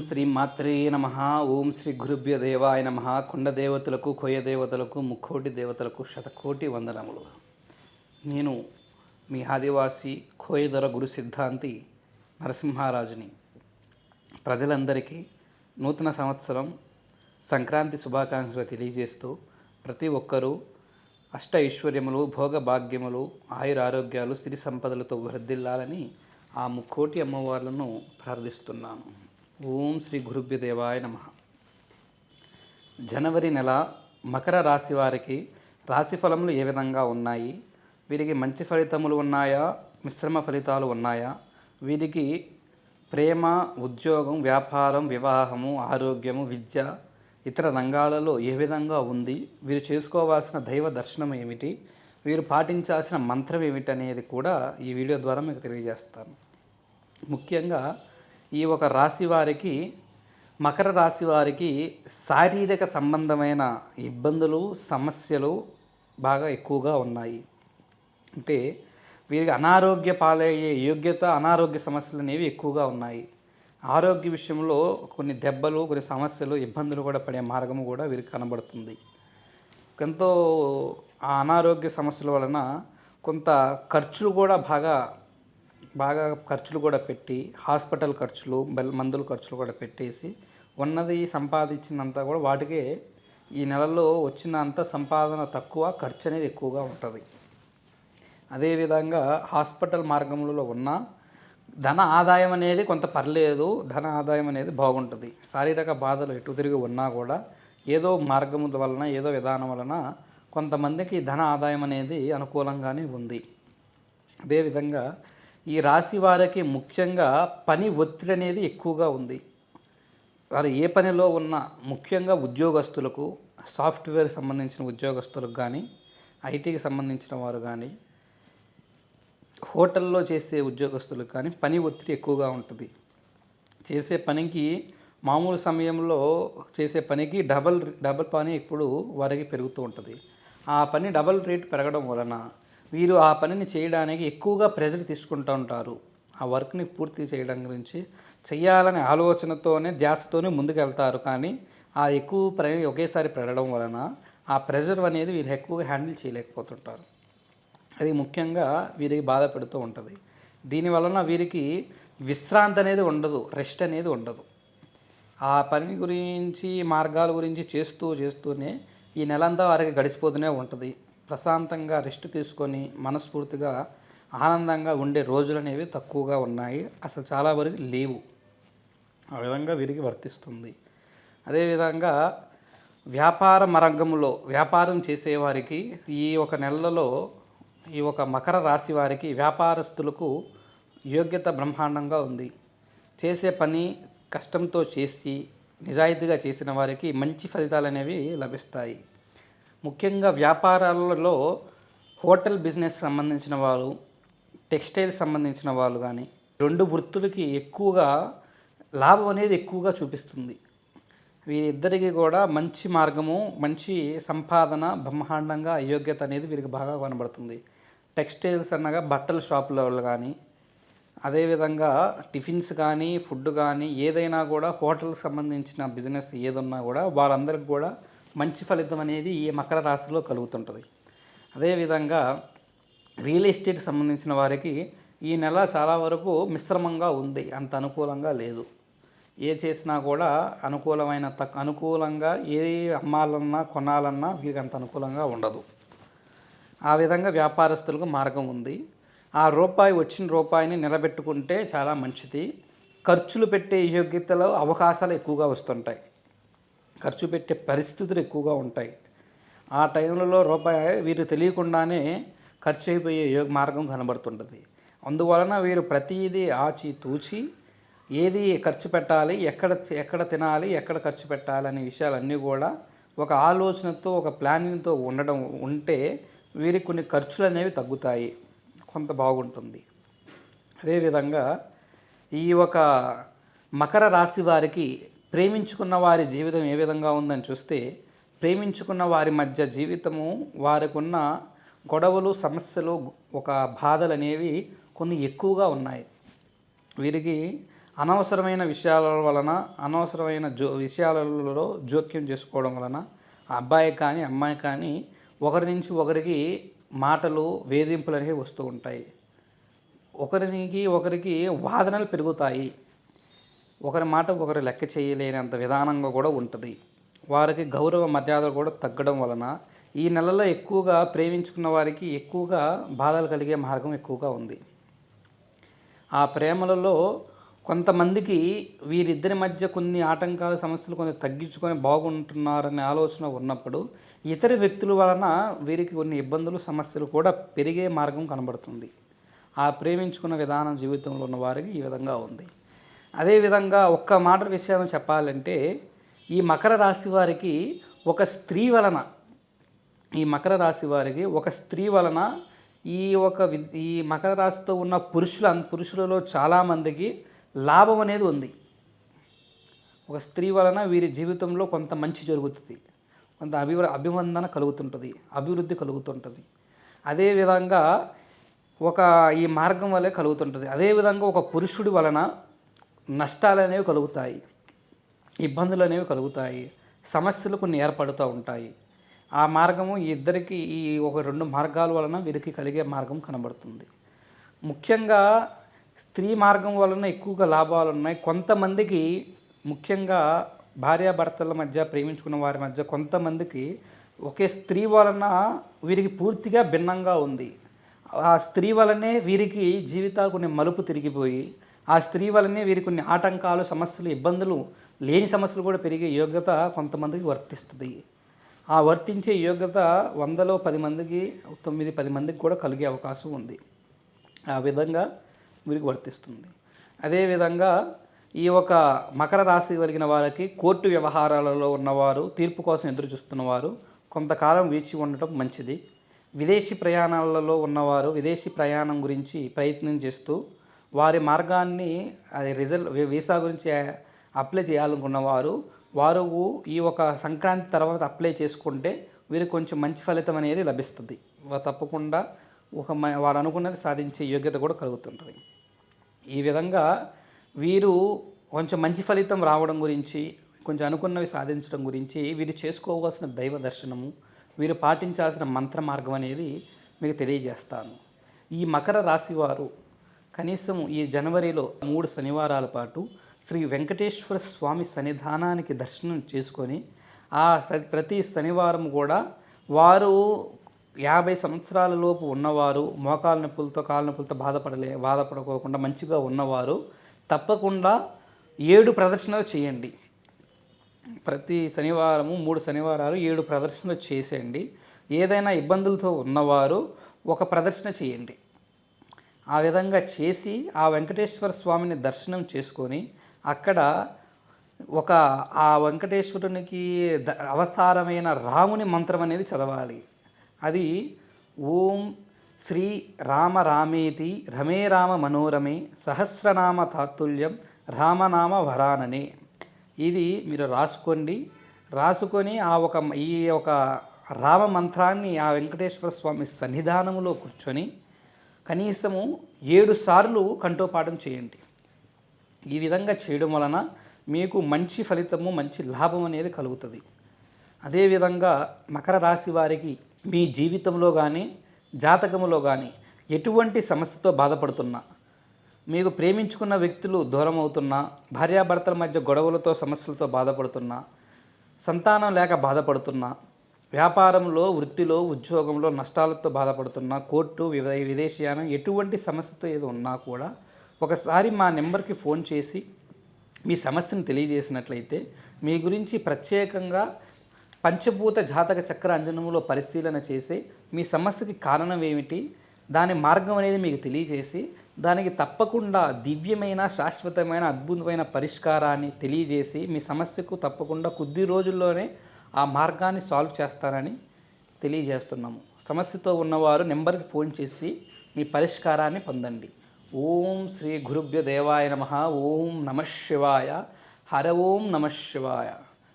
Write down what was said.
శ్రీ మాత్రే నమ. ఓం శ్రీ గురుభ్య దేవాయ నమ. కొండ దేవతలకు, కొయ్య దేవతలకు, ముక్కోటి దేవతలకు శతకోటి వందనములు. నేను మీ ఆదివాసి కోయదొర గురు సిద్ధాంతి నరసింహారాజుని. ప్రజలందరికీ నూతన సంవత్సరం సంక్రాంతి శుభాకాంక్షలు తెలియజేస్తూ ప్రతి ఒక్కరూ అష్ట ఐశ్వర్యములు, భోగభాగ్యములు, ఆయురారోగ్యాలు, స్థితి సంపదలతో వృద్ధిల్లాలని ఆ ముక్కోటి అమ్మవార్లను ప్రార్థిస్తున్నాను. ఓం శ్రీ గురుభ్య దేవాయ నమ. జనవరి నెల మకర రాశి వారికి రాశి ఫలములు ఏ విధంగా ఉన్నాయి? వీరికి మంచి ఫలితములు ఉన్నాయా, మిశ్రమ ఫలితాలు ఉన్నాయా? వీరికి ప్రేమ, ఉద్యోగం, వ్యాపారం, వివాహము, ఆరోగ్యము, విద్య, ఇతర రంగాలలో ఏ విధంగా ఉంది? వీరు చేసుకోవాల్సిన దైవ దర్శనం ఏమిటి? వీరు పాటించాల్సిన మంత్రం ఏమిటి అనేది కూడా ఈ వీడియో ద్వారా మీకు తెలియజేస్తాను. ముఖ్యంగా ఈ ఒక రాశి వారికి, మకర రాశి వారికి శారీరక సంబంధమైన ఇబ్బందులు, సమస్యలు బాగా ఎక్కువగా ఉన్నాయి. అంటే వీరికి అనారోగ్య పాలయ్యే యోగ్యత, అనారోగ్య సమస్యలు అనేవి ఎక్కువగా ఉన్నాయి. ఆరోగ్య విషయంలో కొన్ని దెబ్బలు, కొన్ని సమస్యలు, ఇబ్బందులు కూడా పడే మార్గము కూడా వీరికి కనబడుతుంది. ఎంతో ఆ అనారోగ్య సమస్యల వలన కొంత ఖర్చులు కూడా బాగా ఖర్చులు కూడా పెట్టి, హాస్పిటల్ ఖర్చులు, మందుల ఖర్చులు కూడా పెట్టేసి ఉన్నది సంపాదించినంత కూడా వాటికే ఈ నెలలో వచ్చినంత సంపాదన తక్కువ, ఖర్చు అనేది ఎక్కువగా ఉంటుంది. అదేవిధంగా హాస్పిటల్ మార్గంలో ఉన్న ధన ఆదాయం అనేది కొంత పర్లేదు, ధన ఆదాయం అనేది బాగుంటుంది. శారీరక బాధలు ఎటు తిరిగి ఉన్నా కూడా ఏదో మార్గముల వలన, ఏదో విధానం వలన కొంతమందికి ధన ఆదాయం అనేది అనుకూలంగానే ఉంది. అదేవిధంగా ఈ రాశి వారికి ముఖ్యంగా పని ఒత్తిడి అనేది ఎక్కువగా ఉంది. వారు ఏ పనిలో ఉన్నా, ముఖ్యంగా ఉద్యోగస్తులకు, సాఫ్ట్వేర్ సంబంధించిన ఉద్యోగస్తులకు కానీ, ఐటీకి సంబంధించిన వారు కానీ, హోటల్లో చేసే ఉద్యోగస్తులకు కానీ పని ఒత్తిడి ఎక్కువగా ఉంటుంది. చేసే పనికి, మామూలు సమయంలో చేసే పనికి డబల్ పని ఇప్పుడు వారికి పెరుగుతూ ఉంటుంది. ఆ పని డబల్ రేట్ పెరగడం వలన వీరు ఆ పనిని చేయడానికి ఎక్కువగా ప్రెజర్ తీసుకుంటూ ఉంటారు. ఆ వర్క్ని పూర్తి చేయడం గురించి చేయాలనే ఆలోచనతోనే, ధ్యాసతోనే ముందుకు వెళ్తారు. కానీ ఆ ఎక్కువ ఒకేసారి పెరగడం వలన ఆ ప్రెజర్ అనేది వీరు ఎక్కువగా హ్యాండిల్ చేయలేకపోతుంటారు. అది ముఖ్యంగా వీరికి బాధ పెడుతూ ఉంటుంది. దీనివలన వీరికి విశ్రాంతి అనేది ఉండదు, రెస్ట్ అనేది ఉండదు. ఆ పని గురించి, మార్గాల గురించి చేస్తూనే ఈ నెలంతా వారికి గడిచిపోతూనే ఉంటుంది. ప్రశాంతంగా రెస్ట్ తీసుకొని మనస్ఫూర్తిగా ఆనందంగా ఉండే రోజులు అనేవి తక్కువగా ఉన్నాయి. అసలు చాలా వరకు లేవు. ఆ విధంగా వీరికి వర్తిస్తుంది. అదేవిధంగా వ్యాపార రంగంలో వ్యాపారం చేసేవారికి ఈ ఒక నెలలో, ఈ ఒక మకర రాశి వారికి, వ్యాపారస్తులకు యోగ్యత బ్రహ్మాండంగా ఉంది. చేసే పని కష్టంతో చేసి, నిజాయితీగా చేసిన వారికి మంచి ఫలితాలు అనేవి లభిస్తాయి. ముఖ్యంగా వ్యాపారాలలో హోటల్ బిజినెస్ సంబంధించిన వారు, టెక్స్టైల్ సంబంధించిన వాళ్ళు కానీ, రెండు వృత్తులకి ఎక్కువగా లాభం అనేది ఎక్కువగా చూపిస్తుంది. వీరిద్దరికీ కూడా మంచి మార్గము, మంచి సంపాదన బ్రహ్మాండంగా యోగ్యత అనేది వీరికి బాగా కనబడుతుంది. టెక్స్టైల్స్ అనగా బట్టల షాపుల వాళ్ళు కానీ, అదేవిధంగా టిఫిన్స్ కానీ, ఫుడ్ కానీ, ఏదైనా కూడా హోటల్కి సంబంధించిన బిజినెస్ ఏదున్నా కూడా వాళ్ళందరికీ కూడా మంచి ఫలితం అనేది ఈ మకర రాశిలో కలుగుతుంటుంది. అదేవిధంగా రియల్ ఎస్టేట్ సంబంధించిన వారికి ఈ నెల చాలా వరకు మిశ్రమంగా ఉంది, అంత అనుకూలంగా లేదు. ఏ చేసినా కూడా అనుకూలంగా ఏ అమ్మాలన్నా, కొనాలన్నా వీరికి అంత అనుకూలంగా ఉండదు. ఆ విధంగా వ్యాపారస్తులకు మార్గం ఉంది. ఆ వచ్చిన రూపాయిని నిలబెట్టుకుంటే చాలా మంచిది. ఖర్చులు పెట్టే యోగ్యతలో అవకాశాలు ఎక్కువగా వస్తుంటాయి. ఖర్చు పెట్టే పరిస్థితులు ఎక్కువగా ఉంటాయి. ఆ టైంలో రూపాయి వీరు తెలియకుండానే ఖర్చు అయిపోయే మార్గం కనబడుతుంటుంది. అందువలన వీరు ప్రతిదీ ఆచి తూచి ఏది ఖర్చు పెట్టాలి, ఎక్కడ తినాలి, ఎక్కడ ఖర్చు పెట్టాలి అనే విషయాలన్నీ కూడా ఒక ఆలోచనతో, ఒక ప్లానింగ్తో ఉంటే వీరికి కొన్ని ఖర్చులు అనేవి తగ్గుతాయి, కొంత బాగుంటుంది. అదేవిధంగా ఈ ఒక మకర రాశి వారికి ప్రేమించుకున్న వారి జీవితం ఏ విధంగా ఉందని చూస్తే, ప్రేమించుకున్న వారి మధ్య జీవితము, వారికి ఉన్న గొడవలు, సమస్యలు, ఒక బాధలు అనేవి కొన్ని ఎక్కువగా ఉన్నాయి. వీరికి అనవసరమైన విషయాల వలన అనవసరమైన విషయాలలో జోక్యం చేసుకోవడం వలన అబ్బాయి కానీ అమ్మాయి కానీ ఒకరి నుంచి ఒకరికి మాటలు వేధింపులు అనేవి వస్తూ ఉంటాయి. ఒకరికి వాదనలు పెరుగుతాయి. ఒకరి మాట ఒకరు లెక్క చేయలేనంత విధానంగా కూడా ఉంటుంది. వారికి గౌరవ మర్యాదలు కూడా తగ్గడం వలన ఈ నెలలో ఎక్కువగా ప్రేమించుకున్న వారికి ఎక్కువగా బాధలు కలిగే మార్గం ఎక్కువగా ఉంది. ఆ ప్రేమలలో కొంతమందికి వీరిద్దరి మధ్య కొన్ని ఆటంకాల సమస్యలు కొన్ని తగ్గించుకొని బాగుంటున్నారనే ఆలోచన ఉన్నప్పుడు ఇతర వ్యక్తుల వలన వీరికి కొన్ని ఇబ్బందులు సమస్యలు కూడా పెరిగే మార్గం కనబడుతుంది. ఆ ప్రేమించుకున్న విధానం జీవితంలో ఉన్న వారికి ఈ విధంగా ఉంది. అదేవిధంగా ఒక్క మాట విషయం చెప్పాలంటే ఈ మకర రాశి వారికి ఒక స్త్రీ వలన ఈ మకర రాశితో ఉన్న పురుషులలో చాలామందికి లాభం అనేది ఉంది. ఒక స్త్రీ వలన వీరి జీవితంలో కొంత మంచి జరుగుతుంది, కొంత అభివందన కలుగుతుంటుంది, అభివృద్ధి కలుగుతుంటుంది. అదేవిధంగా ఈ మార్గం వల్లే కలుగుతుంటుంది. అదేవిధంగా ఒక పురుషుడి వలన నష్టాలు అనేవి కలుగుతాయి, ఇబ్బందులు అనేవి కలుగుతాయి, సమస్యలు కొన్ని ఏర్పడుతూ ఉంటాయి. ఆ మార్గము ఇద్దరికి ఒక 2 మార్గాల వలన వీరికి కలిగే మార్గం కనబడుతుంది. ముఖ్యంగా స్త్రీ మార్గం వలన ఎక్కువగా లాభాలు ఉన్నాయి. కొంతమందికి ముఖ్యంగా భార్యాభర్తల మధ్య ప్రేమించుకున్న వారి మధ్య కొంతమందికి ఒకే స్త్రీ వలన వీరికి పూర్తిగా భిన్నంగా ఉంది. ఆ స్త్రీ వలనే వీరికి జీవితాలు కొన్ని మలుపు తిరిగిపోయి ఆ స్త్రీ వలనే వీరికి కొన్ని ఆటంకాలు సమస్యలు ఇబ్బందులు లేని సమస్యలు కూడా పెరిగే యోగ్యత కొంతమందికి వర్తిస్తుంది. ఆ వర్తించే యోగ్యత 100లో 10 మందికి 9-10 మందికి కూడా కలిగే అవకాశం ఉంది. ఆ విధంగా వీరికి వర్తిస్తుంది. అదేవిధంగా ఈ మకర రాశి కలిగిన వారికి కోర్టు వ్యవహారాలలో ఉన్నవారు, తీర్పు కోసం ఎదురు చూస్తున్నవారు కొంతకాలం వేచి ఉండటం మంచిది. విదేశీ ప్రయాణాలలో ఉన్నవారు విదేశీ ప్రయాణం గురించి ప్రయత్నం చేస్తూ వారి మార్గాన్ని వీసా గురించి అప్లై చేయాలనుకున్నవారు వారు ఈ సంక్రాంతి తర్వాత అప్లై చేసుకుంటే వీరికి కొంచెం మంచి ఫలితం అనేది లభిస్తుంది. తప్పకుండా వారు అనుకున్నది సాధించే యోగ్యత కూడా కలుగుతుంటుంది. ఈ విధంగా వీరు కొంచెం మంచి ఫలితం రావడం గురించి, కొంచెం అనుకున్నవి సాధించడం గురించి వీరు చేసుకోవాల్సిన దైవ దర్శనము, వీరు పాటించాల్సిన మంత్ర మార్గం అనేది మీకు తెలియజేస్తాను. ఈ మకర రాశి వారు కనీసం ఈ జనవరిలో 3 శనివారాల పాటు శ్రీ వెంకటేశ్వర స్వామి సన్నిధానానికి దర్శనం చేసుకొని ప్రతి శనివారం కూడా వారు 50 సంవత్సరాల లోపు ఉన్నవారు, మోకాల నొప్పులతో కాళ్ళ నొప్పులతో బాధపడుకోకుండా మంచిగా ఉన్నవారు తప్పకుండా 7 ప్రదర్శనలు చేయండి. ప్రతి శనివారము 3 శనివారాలు 7 ప్రదర్శనలు చేసేయండి. ఏదైనా ఇబ్బందులతో ఉన్నవారు ఒక ప్రదర్శన చేయండి. ఆ విధంగా చేసి ఆ వెంకటేశ్వర స్వామిని దర్శనం చేసుకొని అక్కడ ఆ వెంకటేశ్వరునికి అవతారమైన రాముని మంత్రం అనేది చదవాలి. అది ఓం శ్రీ రామ రామేతి రమే రామ మనోరమే సహస్రనామ తాతుల్యం రామనామ వరాననే. ఇది మీరు రాసుకొని ఈ రామ మంత్రాన్ని ఆ వెంకటేశ్వర స్వామి సన్నిధానంలో కూర్చొని కనీసము 7 సార్లు కంఠోపాఠం చేయండి. ఈ విధంగా చేయడం వలన మీకు మంచి ఫలితము, మంచి లాభం అనేది కలుగుతుంది. అదేవిధంగా మకర రాశి వారికి మీ జీవితంలో కానీ జాతకములో కానీ ఎటువంటి సమస్యతో బాధపడుతున్నా, మీకు ప్రేమించుకున్న వ్యక్తులు దూరం అవుతున్నా, భార్యాభర్తల మధ్య గొడవలతో సమస్యలతో బాధపడుతున్నా, సంతానం లేక బాధపడుతున్నా, వ్యాపారంలో వృత్తిలో ఉద్యోగంలో నష్టాలతో బాధపడుతున్నా, కోర్టు విదేశీయానం ఎటువంటి సమస్యతో ఏదో ఉన్నా కూడా ఒకసారి మా నెంబర్కి ఫోన్ చేసి మీ సమస్యను తెలియజేసినట్లయితే మీ గురించి ప్రత్యేకంగా పంచభూత జాతక చక్ర అంజనములో పరిశీలన చేసి మీ సమస్యకి కారణం ఏమిటి, దాని మార్గం అనేది మీకు తెలియజేసి దానికి తప్పకుండా దివ్యమైన శాశ్వతమైన అద్భుతమైన పరిష్కారాన్ని తెలియజేసి మీ సమస్యకు తప్పకుండా కొద్ది రోజుల్లోనే ఆ మార్గాన్ని సాల్వ్ చేస్తారని తెలియజేస్తున్నాము. సమస్యతో ఉన్నవారు నెంబర్కి ఫోన్ చేసి మీ పరిష్కారాన్ని పొందండి. ఓం శ్రీ గురుభ్యో దేవాయ నమః. ఓం నమః శివాయ. హర ఓం నమః శివాయ.